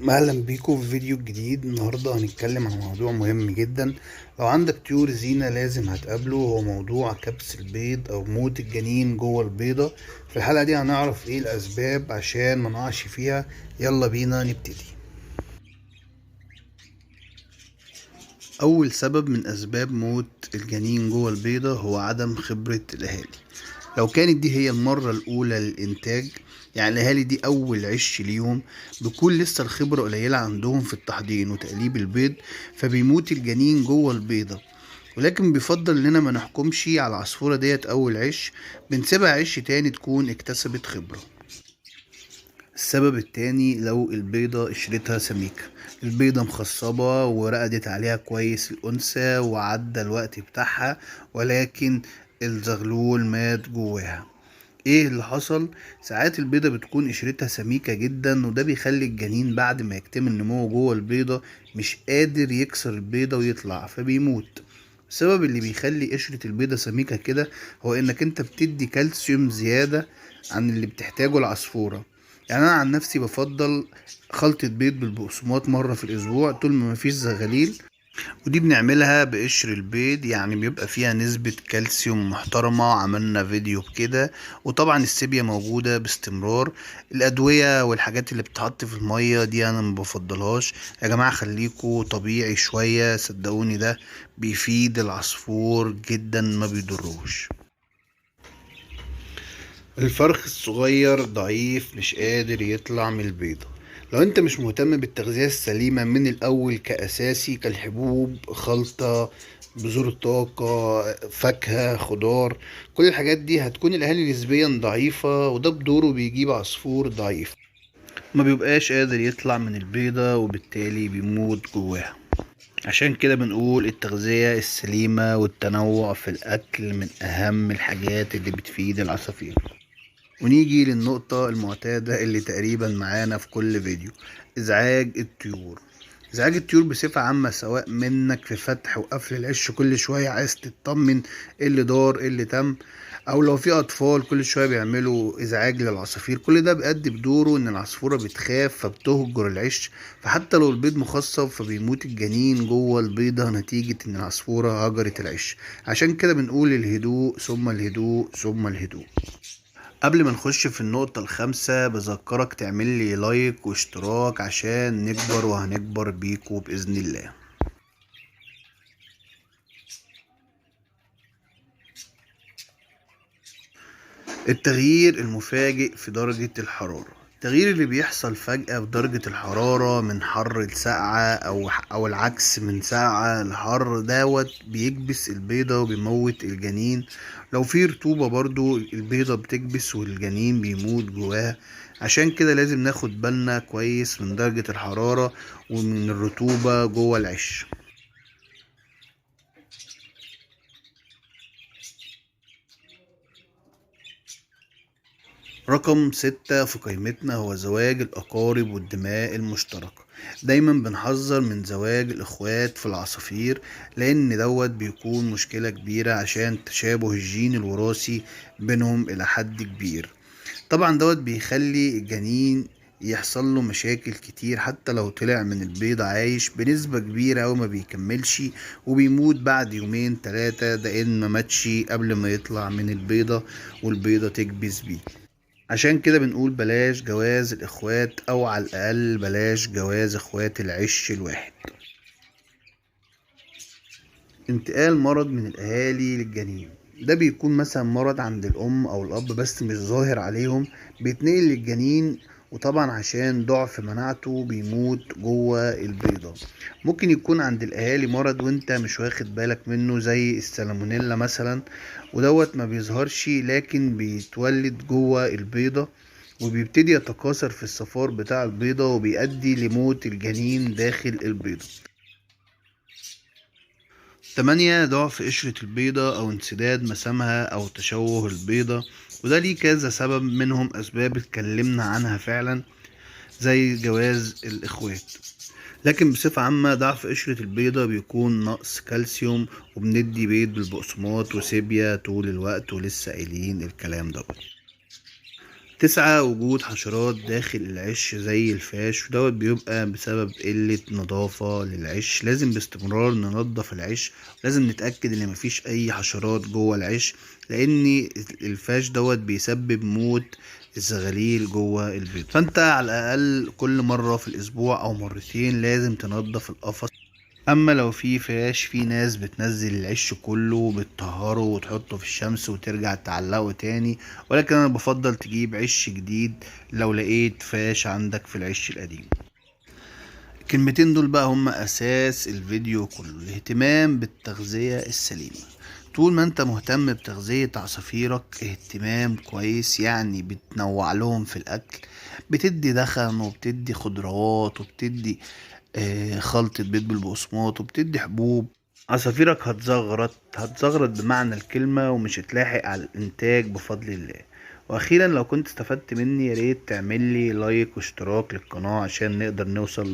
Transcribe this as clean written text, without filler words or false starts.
اهلا بيكم في فيديو جديد. النهارده هنتكلم عن موضوع مهم جدا. لو عندك طيور زينة لازم هتقابله، هو موضوع كبس البيض او موت الجنين جوه البيضة. في الحلقة دي هنعرف ايه الاسباب عشان ما نقعش فيها. يلا بينا نبتدي. اول سبب من اسباب موت الجنين جوه البيضة هو عدم خبرة الاهالي. لو كانت دي هي المرة الأولى للإنتاج، يعني الأهالي دي أول عش ليهم، بيكون لسه الخبرة قليلة عندهم في التحضير وتقليب البيض، فبيموت الجنين جوه البيضة. ولكن بيفضل إننا ما نحكمش على العصفورة ديت أول عش، بنسيبها عش تاني تكون اكتسبت خبرة. السبب التاني لو البيضة قشرتها سميكة، البيضة مخصبة ورقدت عليها كويس الأنثى وعدى الوقت بتاعها، ولكن الزغلول مات جواها. ايه اللي حصل؟ ساعات البيضة بتكون قشرتها سميكة جدا، وده بيخلي الجنين بعد ما يكتمل نموه جوه البيضة مش قادر يكسر البيضة ويطلع فبيموت. السبب اللي بيخلي قشرة البيضة سميكة كده هو انك انت بتدي كالسيوم زيادة عن اللي بتحتاجه العصفورة. يعني انا عن نفسي بفضل خلطة بيض بالبقسماط مرة في الاسبوع طول ما مفيش زغاليل، ودي بنعملها بقشر البيض، يعني بيبقى فيها نسبة كالسيوم محترمة. عملنا فيديو بكده. وطبعا السيبيا موجودة باستمرار. الأدوية والحاجات اللي بتتحط في المية دي أنا مبفضلهاش. يا جماعة خليكوا طبيعي شوية، صدقوني ده بيفيد العصفور جدا ما بيضروش. الفرخ الصغير ضعيف مش قادر يطلع من البيضة. لو انت مش مهتم بالتغذية السليمة من الأول كأساسي كالحبوب، خلطة، بذور الطاقة، فاكهة، خضار، كل الحاجات دي هتكون الأهالي نسبيا ضعيفة، وده بدوره بيجيب عصفور ضعيف ما بيبقاش قادر يطلع من البيضة وبالتالي بيموت جواها. عشان كده بنقول التغذية السليمة والتنوع في الأكل من أهم الحاجات اللي بتفيد العصافير. ونيجي للنقطة المعتادة اللي تقريبا معانا في كل فيديو: إزعاج الطيور. إزعاج الطيور بصفة عامة، سواء منك في فتح وقفل العش كل شوية عايز تطمن ايه اللي دار ايه اللي تم، أو لو في أطفال كل شوية بيعملوا إزعاج للعصافير، كل ده بيأدي بدوره إن العصفورة بتخاف فبتهجر العش. فحتى لو البيض مخصب فبيموت الجنين جوه البيضة نتيجة إن العصفورة هجرت العش. عشان كده بنقول الهدوء ثم الهدوء ثم الهدوء. قبل ما نخش في النقطة الخامسة بذكرك تعمل لي لايك واشتراك عشان نكبر وهنكبر بيكو بإذن الله. التغيير المفاجئ في درجة الحرارة. التغيير اللي بيحصل فجأة في درجة الحرارة من حر لساقعة أو العكس من ساقعة لحر دوت بيكبس البيضة وبيموت الجنين. لو في رطوبة برضو البيضة بتكبس والجنين بيموت جواها. عشان كده لازم ناخد بالنا كويس من درجة الحرارة ومن الرطوبة جوه العش. رقم 6 في قائمتنا هو زواج الأقارب والدماء المشتركة. دايما بنحذر من زواج الإخوات في العصافير، لأن دوت بيكون مشكلة كبيرة عشان تشابه الجين الوراثي بينهم إلى حد كبير. طبعا دوت بيخلي الجنين يحصل له مشاكل كتير، حتى لو طلع من البيضة عايش بنسبة كبيرة أو ما بيكملش وبيموت بعد يومين تلاتة، ده إن ما ماتش قبل ما يطلع من البيضة والبيضة تكبس بيه. عشان كده بنقول بلاش جواز الاخوات، او على الاقل بلاش جواز اخوات العش الواحد. انتقال مرض من الاهالي للجنين، ده بيكون مثلا مرض عند الام او الاب بس مش ظاهر عليهم، بيتنقل للجنين، وطبعا عشان ضعف مناعته بيموت جوه البيضة. ممكن يكون عند الاهالي مرض وانت مش واخد بالك منه زي السالمونيلا مثلا، ودوت ما بيظهرش لكن بيتولد جوه البيضة وبيبتدي يتكاثر في الصفار بتاع البيضة وبيؤدي لموت الجنين داخل البيضة. 8، ضعف قشرة البيضة أو انسداد مسامها أو تشوه البيضة، وده ليه كذا سبب، منهم أسباب اتكلمنا عنها فعلا زي جواز الإخوات. لكن بصفة عامة ضعف قشرة البيضة بيكون نقص كالسيوم، وبندي بيض بالبقسماط وسيبيا طول الوقت ولسه قايلين الكلام ده. 9 وجود حشرات داخل العش زي الفاش، ودوت بيبقى بسبب قلة نظافة للعش. لازم باستمرار ننظف العش، لازم نتأكد ان مفيش اي حشرات جوه العش، لان الفاش دوت بيسبب موت الزغاليل جوه البيض. فانت على الاقل كل مرة في الاسبوع او مرتين لازم تنظف القفص. اما لو في فراش، في ناس بتنزل العش كله وبتطهره وتحطه في الشمس وترجع تعلقه تاني، ولكن انا بفضل تجيب عش جديد لو لقيت فاش عندك في العش القديم. الكلمتين دول بقى هم اساس الفيديو كله، الاهتمام بالتغذية السليمة. طول ما انت مهتم بتغذية عصافيرك اهتمام كويس، يعني بتنوع لهم في الاكل، بتدي دخن وبتدي خضروات وبتدي خلطة بيض بالبقسماط وبتدي حبوب، عصافيرك هتزغرط بمعنى الكلمة ومش هتلاحق على الإنتاج بفضل الله. وأخيرا لو كنت استفدت مني ياريت تعمل لي لايك واشتراك للقناة عشان نقدر نوصل